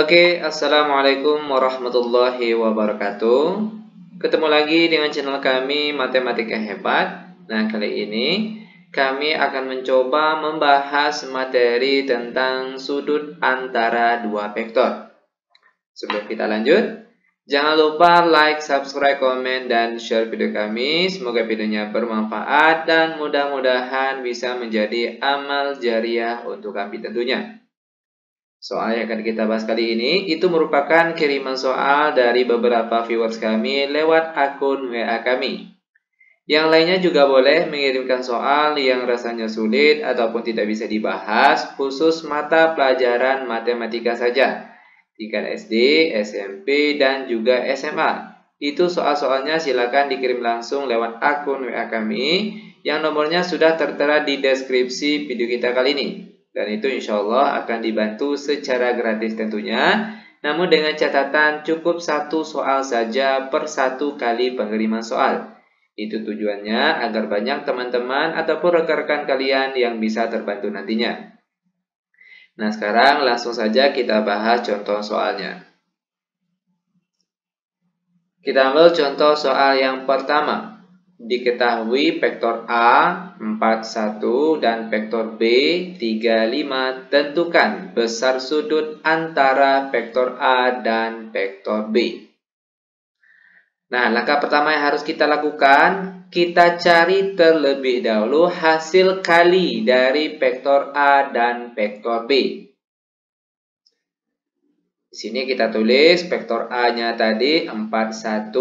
Assalamualaikum warahmatullahi wabarakatuh. Ketemu lagi dengan channel kami Matematika Hebat. Nah, kali ini kami akan mencoba membahas materi tentang sudut antara dua vektor. Sebelum kita lanjut, jangan lupa like, subscribe, komen, dan share video kami. Semoga videonya bermanfaat dan mudah-mudahan bisa menjadi amal jariah untuk kami tentunya. Soal yang akan kita bahas kali ini itu merupakan kiriman soal dari beberapa viewers kami lewat akun WA kami. Yang lainnya juga boleh mengirimkan soal yang rasanya sulit ataupun tidak bisa dibahas, khusus mata pelajaran matematika saja. Tingkat SD, SMP, dan juga SMA. Itu soal-soalnya silakan dikirim langsung lewat akun WA kami yang nomornya sudah tertera di deskripsi video kita kali ini. Dan itu insya Allah akan dibantu secara gratis tentunya. Namun dengan catatan cukup satu soal saja per satu kali pengiriman soal. Itu tujuannya agar banyak teman-teman ataupun rekan-rekan kalian yang bisa terbantu nantinya. Nah, sekarang langsung saja kita bahas contoh soalnya. Kita ambil contoh soal yang pertama. Diketahui vektor A 41 dan vektor B 35. Tentukan besar sudut antara vektor A dan vektor B. Nah, langkah pertama yang harus kita lakukan, kita cari terlebih dahulu hasil kali dari vektor A dan vektor B. Di sini kita tulis vektor A-nya tadi 41,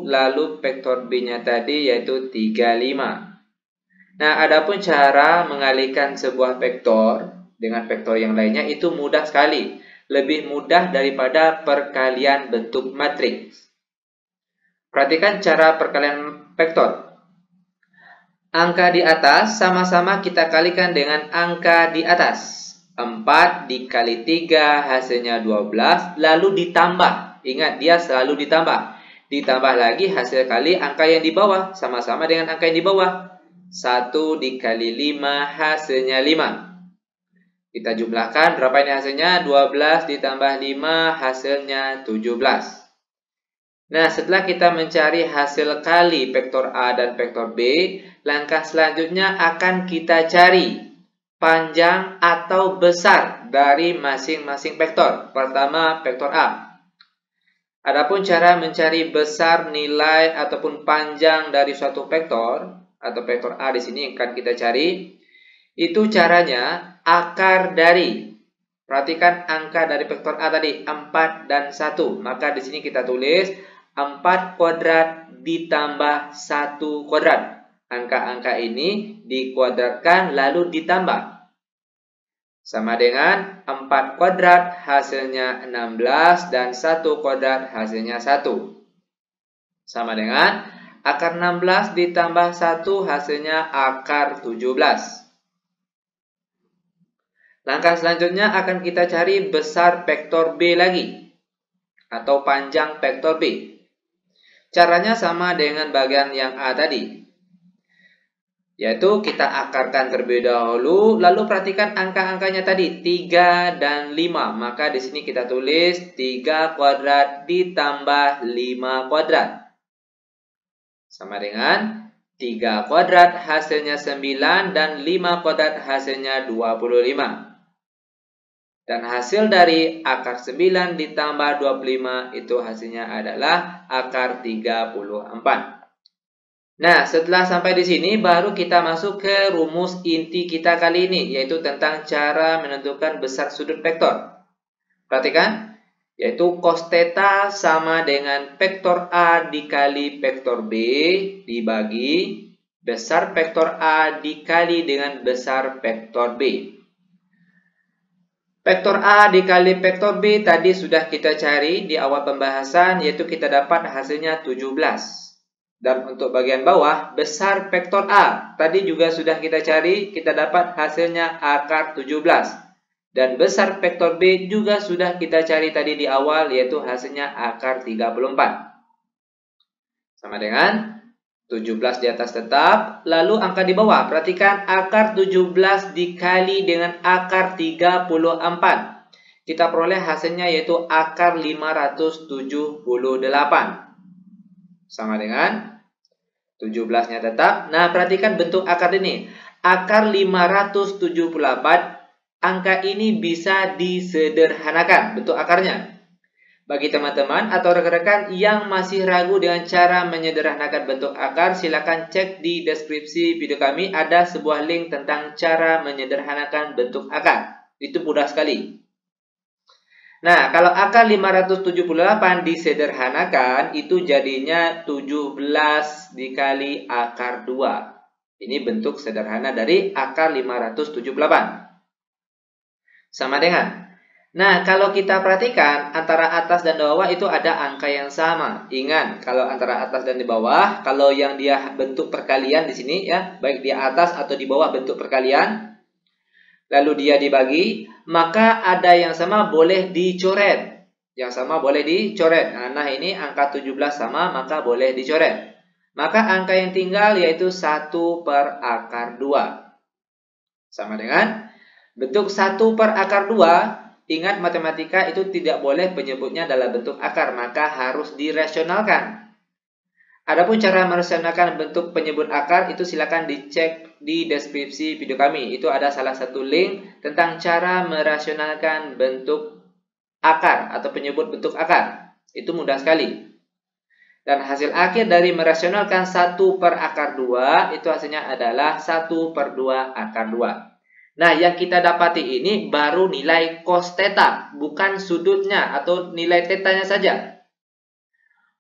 lalu vektor B-nya tadi yaitu 35. Nah, adapun cara mengalihkan sebuah vektor dengan vektor yang lainnya itu mudah sekali. Lebih mudah daripada perkalian bentuk matriks. Perhatikan cara perkalian vektor. Angka di atas sama-sama kita kalikan dengan angka di atas. 4 dikali 3 hasilnya 12, lalu ditambah. Ingat, dia selalu ditambah. Ditambah lagi hasil kali angka yang di bawah, sama-sama dengan angka yang di bawah. 1 dikali 5 hasilnya 5. Kita jumlahkan, berapa ini hasilnya? 12 ditambah 5 hasilnya 17. Nah, setelah kita mencari hasil kali vektor A dan vektor B, langkah selanjutnya akan kita cari panjang atau besar dari masing-masing vektor. Pertama, vektor A. Adapun cara mencari besar nilai ataupun panjang dari suatu vektor atau vektor A di sini akan kita cari, itu caranya akar dari. Perhatikan angka dari vektor A tadi 4 dan 1. Maka di sini kita tulis 4 kuadrat ditambah 1 kuadrat. Angka-angka ini dikuadratkan lalu ditambah. Sama dengan 4 kuadrat hasilnya 16 dan 1 kuadrat hasilnya 1. Sama dengan akar 16 ditambah 1 hasilnya akar 17. Langkah selanjutnya akan kita cari besar vektor B lagi. Atau panjang vektor B. Caranya sama dengan bagian yang A tadi. Yaitu kita akarkan terlebih dahulu, lalu perhatikan angka-angkanya tadi 3 dan 5. Maka di sini kita tulis 3 kuadrat ditambah 5 kuadrat. Sama dengan 3 kuadrat hasilnya 9 dan 5 kuadrat hasilnya 25. Dan hasil dari akar 9 ditambah 25 itu hasilnya adalah akar 34. Nah, setelah sampai di sini baru kita masuk ke rumus inti kita kali ini, yaitu tentang cara menentukan besar sudut vektor. Perhatikan, yaitu cos theta sama dengan vektor A dikali vektor B dibagi besar vektor A dikali dengan besar vektor B. Vektor A dikali vektor B tadi sudah kita cari di awal pembahasan, yaitu kita dapat hasilnya 17. Dan untuk bagian bawah, besar vektor A. Tadi juga sudah kita cari, kita dapat hasilnya akar 17. Dan besar vektor B juga sudah kita cari tadi di awal, yaitu hasilnya akar 34. Sama dengan 17 di atas tetap, lalu angka di bawah. Perhatikan akar 17 dikali dengan akar 34. kita peroleh hasilnya yaitu akar 578. Sama dengan 17-nya tetap. Nah, perhatikan bentuk akar ini. Akar 578, angka ini bisa disederhanakan bentuk akarnya. Bagi teman-teman atau rekan-rekan yang masih ragu dengan cara menyederhanakan bentuk akar, silakan cek di deskripsi video kami, ada sebuah link tentang cara menyederhanakan bentuk akar. Itu mudah sekali. Nah, kalau akar 578 disederhanakan, itu jadinya 17 dikali akar 2. Ini bentuk sederhana dari akar 578. Sama dengan. Nah, kalau kita perhatikan, antara atas dan bawah itu ada angka yang sama. Ingat, kalau antara atas dan di bawah, kalau yang dia bentuk perkalian di sini, ya, baik di atas atau di bawah bentuk perkalian, lalu dia dibagi, maka ada yang sama boleh dicoret. Yang sama boleh dicoret. Nah, ini angka 17 sama, maka boleh dicoret. Maka angka yang tinggal yaitu 1 per akar 2. Sama dengan bentuk 1 per akar 2. Ingat, matematika itu tidak boleh penyebutnya dalam bentuk akar, maka harus dirasionalkan. Adapun cara merasionalkan bentuk penyebut akar itu silakan dicek di deskripsi video kami. Itu ada salah satu link tentang cara merasionalkan bentuk akar atau penyebut bentuk akar. Itu mudah sekali. Dan hasil akhir dari merasionalkan 1 per akar 2 itu hasilnya adalah 1 per 2 akar 2. Nah, yang kita dapati ini baru nilai cos theta, bukan sudutnya atau nilai tetanya saja.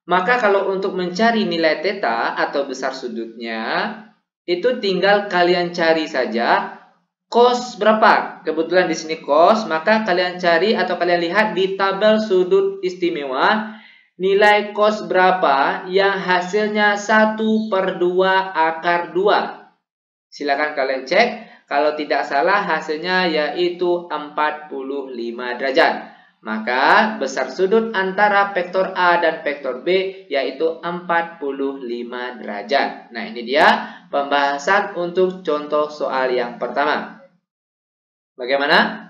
Maka kalau untuk mencari nilai theta atau besar sudutnya, itu tinggal kalian cari saja cos berapa. Kebetulan di sini cos, maka kalian cari atau kalian lihat di tabel sudut istimewa, nilai cos berapa yang hasilnya 1 per 2 akar 2. Silakan kalian cek. Kalau tidak salah hasilnya yaitu 45 derajat. Maka besar sudut antara vektor A dan vektor B yaitu 45 derajat. Nah, ini dia pembahasan untuk contoh soal yang pertama. Bagaimana?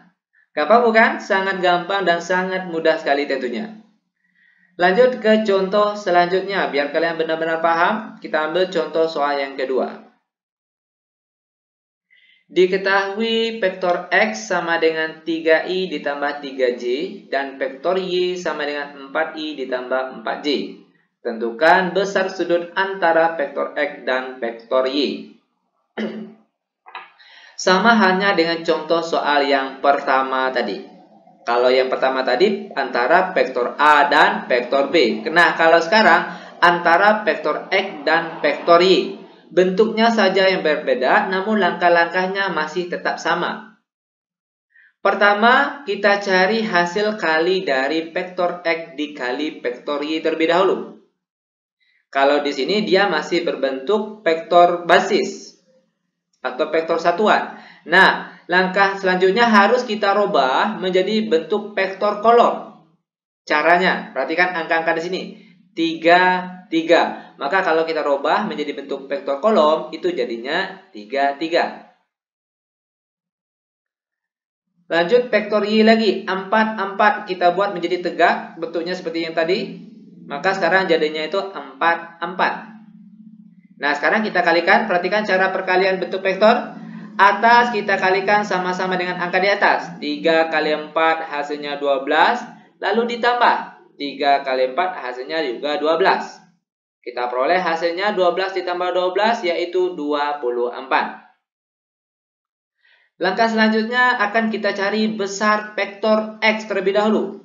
Gampang bukan? Sangat gampang dan sangat mudah sekali tentunya. Lanjut ke contoh selanjutnya. Biar kalian benar-benar paham, kita ambil contoh soal yang kedua. Diketahui vektor X sama dengan 3i ditambah 3j dan vektor Y sama dengan 4i ditambah 4j. Tentukan besar sudut antara vektor X dan vektor Y. Sama halnya dengan contoh soal yang pertama tadi. Kalau yang pertama tadi antara vektor A dan vektor B. Nah, kalau sekarang antara vektor X dan vektor Y. Bentuknya saja yang berbeda, namun langkah-langkahnya masih tetap sama. Pertama, kita cari hasil kali dari vektor X dikali vektor Y terlebih dahulu. Kalau di sini dia masih berbentuk vektor basis atau vektor satuan. Nah, langkah selanjutnya harus kita rubah menjadi bentuk vektor kolom. Caranya, perhatikan angka-angka di sini. 3, 3. Maka kalau kita rubah menjadi bentuk vektor kolom, itu jadinya 3, 3. Lanjut vektor Y lagi. 4, 4. Kita buat menjadi tegak. Bentuknya seperti yang tadi. Maka sekarang jadinya itu 4, 4. Nah, sekarang kita kalikan. Perhatikan cara perkalian bentuk vektor. Atas kita kalikan sama-sama dengan angka di atas. 3 kali 4 hasilnya 12. Lalu ditambah. 3 kali 4 hasilnya juga 12. Kita peroleh hasilnya 12 ditambah 12 yaitu 24. Langkah selanjutnya akan kita cari besar vektor X terlebih dahulu.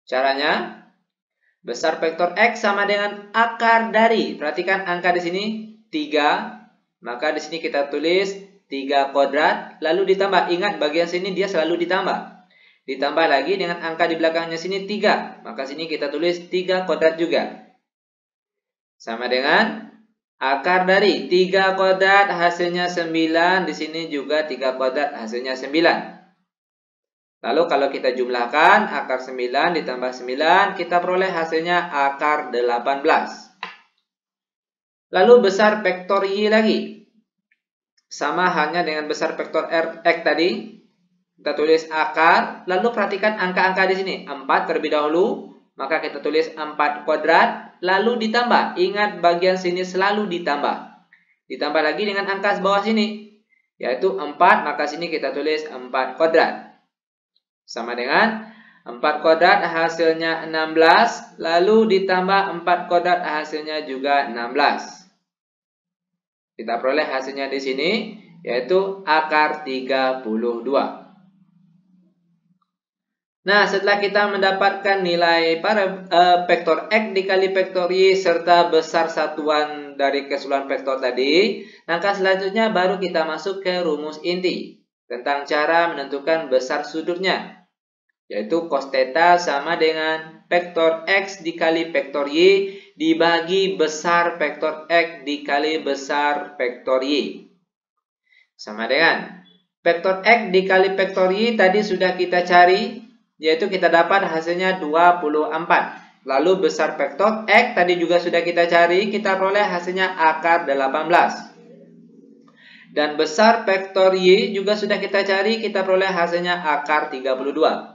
Caranya, besar vektor X sama dengan akar dari, perhatikan angka di sini 3, maka di sini kita tulis 3 kuadrat, lalu ditambah. Ingat bagian sini dia selalu ditambah. Ditambah lagi dengan angka di belakangnya sini 3, maka sini kita tulis 3 kuadrat juga. Sama dengan akar dari 3 kuadrat hasilnya 9. Di sini juga 3 kuadrat hasilnya 9. Lalu kalau kita jumlahkan akar 9 ditambah 9, kita peroleh hasilnya akar 18. Lalu besar vektor Y lagi. Sama halnya dengan besar vektor X tadi. Kita tulis akar, lalu perhatikan angka-angka di sini. 4 terlebih dahulu, maka kita tulis 4 kuadrat, lalu ditambah. Ingat bagian sini selalu ditambah. Ditambah lagi dengan angka bawah sini, yaitu 4, maka sini kita tulis 4 kuadrat. Sama dengan 4 kuadrat hasilnya 16, lalu ditambah 4 kuadrat hasilnya juga 16. Kita peroleh hasilnya di sini, yaitu akar 32. Nah, setelah kita mendapatkan nilai vektor X dikali vektor Y serta besar satuan dari keseluruhan vektor tadi, langkah selanjutnya baru kita masuk ke rumus inti tentang cara menentukan besar sudutnya, yaitu cos theta sama dengan vektor X dikali vektor Y dibagi besar vektor X dikali besar vektor Y. Sama dengan vektor X dikali vektor Y tadi sudah kita cari, yaitu kita dapat hasilnya 24. Lalu besar vektor X tadi juga sudah kita cari, kita peroleh hasilnya akar 18. Dan besar vektor Y juga sudah kita cari, kita peroleh hasilnya akar 32.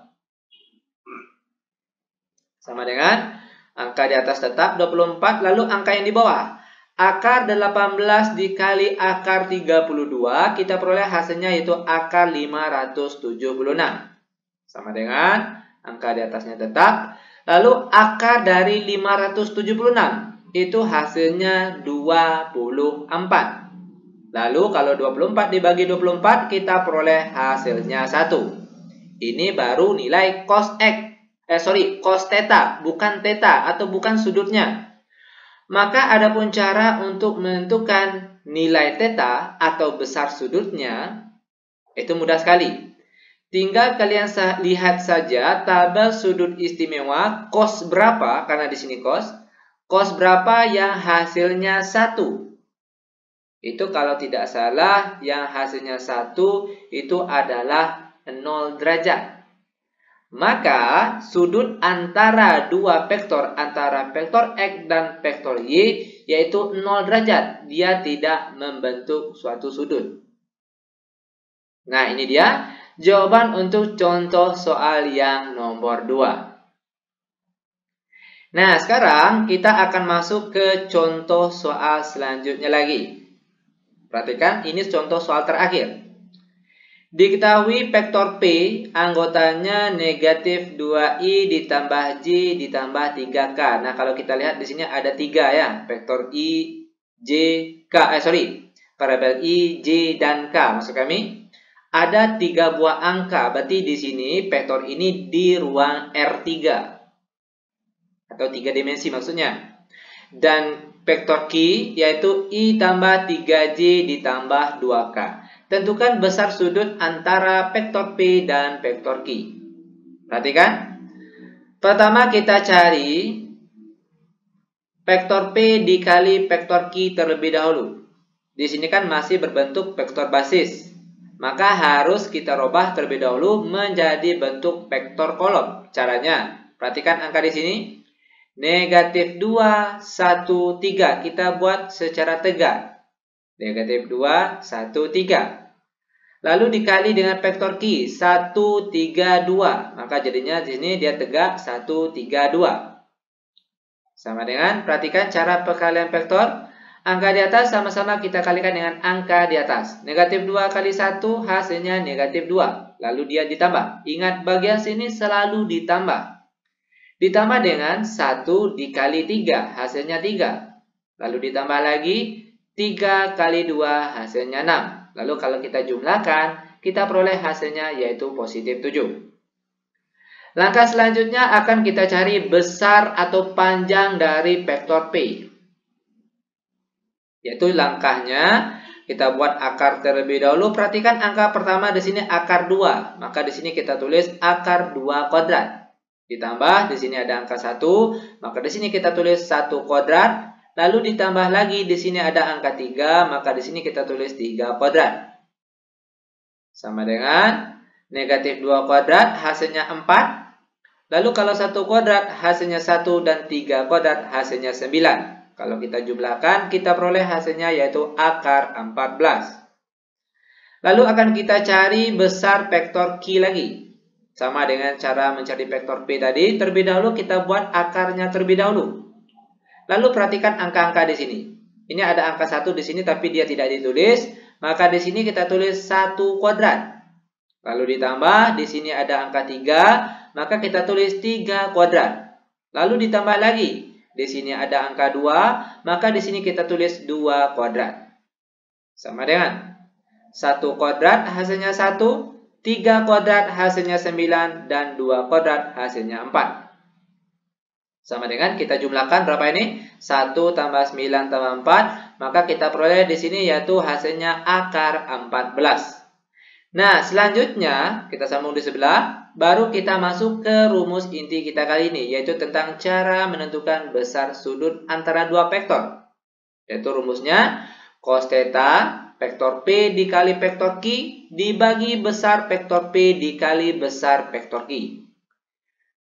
Sama dengan angka di atas tetap 24, lalu angka yang di bawah. Akar 18 dikali akar 32, kita peroleh hasilnya yaitu akar 576. Sama dengan angka di atasnya tetap. Lalu akar dari 576 itu hasilnya 24. Lalu kalau 24 dibagi 24 kita peroleh hasilnya 1. Ini baru nilai cos X. Cos theta, bukan theta atau bukan sudutnya. Maka ada pun cara untuk menentukan nilai theta atau besar sudutnya, itu mudah sekali. Tinggal kalian lihat saja tabel sudut istimewa cos berapa, karena di sini cos berapa yang hasilnya 1. Itu kalau tidak salah yang hasilnya 1 itu adalah 0 derajat. Maka sudut antara dua vektor, antara vektor X dan vektor Y, yaitu 0 derajat. Dia tidak membentuk suatu sudut. Nah, ini dia jawaban untuk contoh soal yang nomor 2. Nah, sekarang kita akan masuk ke contoh soal selanjutnya lagi. Perhatikan, ini contoh soal terakhir. Diketahui vektor P anggotanya negatif 2I ditambah J ditambah 3K. Nah, kalau kita lihat di sini ada 3 ya. Vektor I, J, K. Variabel I, J, dan K. Maksud kami, ada 3 buah angka. Berarti di sini vektor ini di ruang R3. Atau 3 dimensi maksudnya. Dan vektor Q yaitu I tambah 3J ditambah 2K. Tentukan besar sudut antara vektor P dan vektor Q. Perhatikan. Pertama kita cari vektor P dikali vektor Q terlebih dahulu. Di sini kan masih berbentuk vektor basis. Maka harus kita rubah terlebih dahulu menjadi bentuk vektor kolom. Caranya, perhatikan angka di sini. Negatif 2, 1, 3. Kita buat secara tegak. Negatif 2, 1, 3. Lalu dikali dengan vektor Q 1, 3, 2. Maka jadinya di sini dia tegak 1, 3, 2. Sama dengan, perhatikan cara perkalian vektor. Angka di atas sama-sama kita kalikan dengan angka di atas. Negatif 2 kali 1 hasilnya negatif 2. Lalu dia ditambah. Ingat bagian sini selalu ditambah. Ditambah dengan 1 dikali 3 hasilnya 3. Lalu ditambah lagi 3 kali 2 hasilnya 6. Lalu kalau kita jumlahkan, kita peroleh hasilnya yaitu positif 7. Langkah selanjutnya akan kita cari besar atau panjang dari vektor P. Yaitu langkahnya kita buat akar terlebih dahulu. Perhatikan angka pertama di sini akar 2. Maka di sini kita tulis akar 2 kuadrat. Ditambah di sini ada angka 1, maka di sini kita tulis 1 kuadrat. Lalu ditambah lagi di sini ada angka 3, maka di sini kita tulis 3 kuadrat. Sama dengan negatif 2 kuadrat hasilnya 4. Lalu kalau 1 kuadrat hasilnya 1 dan 3 kuadrat hasilnya 9. Kalau kita jumlahkan kita peroleh hasilnya yaitu akar 14. Lalu akan kita cari besar vektor Q lagi. Sama dengan cara mencari vektor P tadi, terlebih dahulu kita buat akarnya terlebih dahulu. Lalu perhatikan angka-angka di sini. Ini ada angka 1 di sini tapi dia tidak ditulis, maka di sini kita tulis 1 kuadrat. Lalu ditambah, di sini ada angka 3, maka kita tulis 3 kuadrat. Lalu ditambah lagi, di sini ada angka 2, maka di sini kita tulis 2 kuadrat. Sama dengan 1 kuadrat hasilnya 1, 3 kuadrat hasilnya 9, dan 2 kuadrat hasilnya 4. Sama dengan kita jumlahkan berapa ini? 1 tambah 9 tambah 4, maka kita peroleh di sini yaitu hasilnya akar 14. Nah, selanjutnya kita sambung di sebelah, baru kita masuk ke rumus inti kita kali ini, yaitu tentang cara menentukan besar sudut antara dua vektor. Yaitu rumusnya cos theta vektor P dikali vektor Q dibagi besar vektor P dikali besar vektor Q.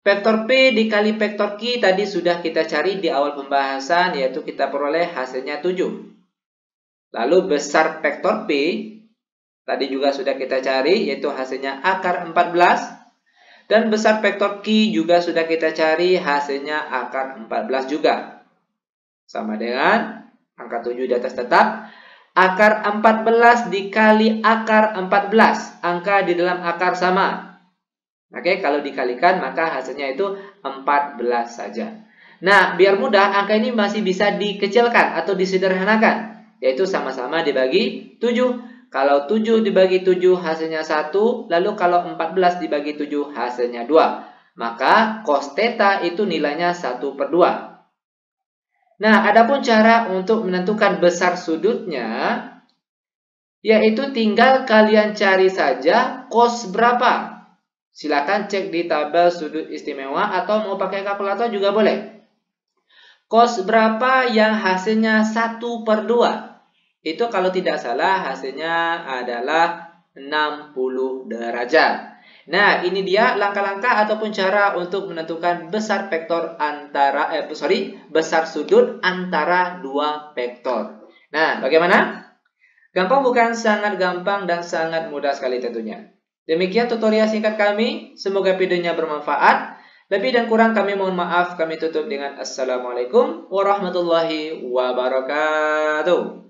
Vektor P dikali vektor Q tadi sudah kita cari di awal pembahasan, yaitu kita peroleh hasilnya 7. Lalu besar vektor P tadi juga sudah kita cari, yaitu hasilnya akar 14. Dan besar vektor Q juga sudah kita cari, hasilnya akar 14 juga. Sama dengan angka 7 di atas tetap. Akar 14 dikali akar 14. Angka di dalam akar sama. Oke, kalau dikalikan maka hasilnya itu 14 saja. Nah, biar mudah, angka ini masih bisa dikecilkan atau disederhanakan. Yaitu sama-sama dibagi 7. Kalau 7 dibagi 7 hasilnya 1. Lalu kalau 14 dibagi 7 hasilnya 2. Maka cos theta itu nilainya 1/2. Nah, adapun cara untuk menentukan besar sudutnya, yaitu tinggal kalian cari saja cos berapa. Silakan cek di tabel sudut istimewa atau mau pakai kalkulator juga boleh. Cos berapa yang hasilnya 1/2? Itu kalau tidak salah hasilnya adalah 60 derajat. Nah, ini dia langkah-langkah ataupun cara untuk menentukan besar vektor antara besar sudut antara dua vektor. Nah, bagaimana? Gampang bukan? Sangat gampang dan sangat mudah sekali tentunya. Demikian tutorial singkat kami. Semoga videonya bermanfaat. Lebih dan kurang kami mohon maaf. Kami tutup dengan Assalamualaikum warahmatullahi wabarakatuh.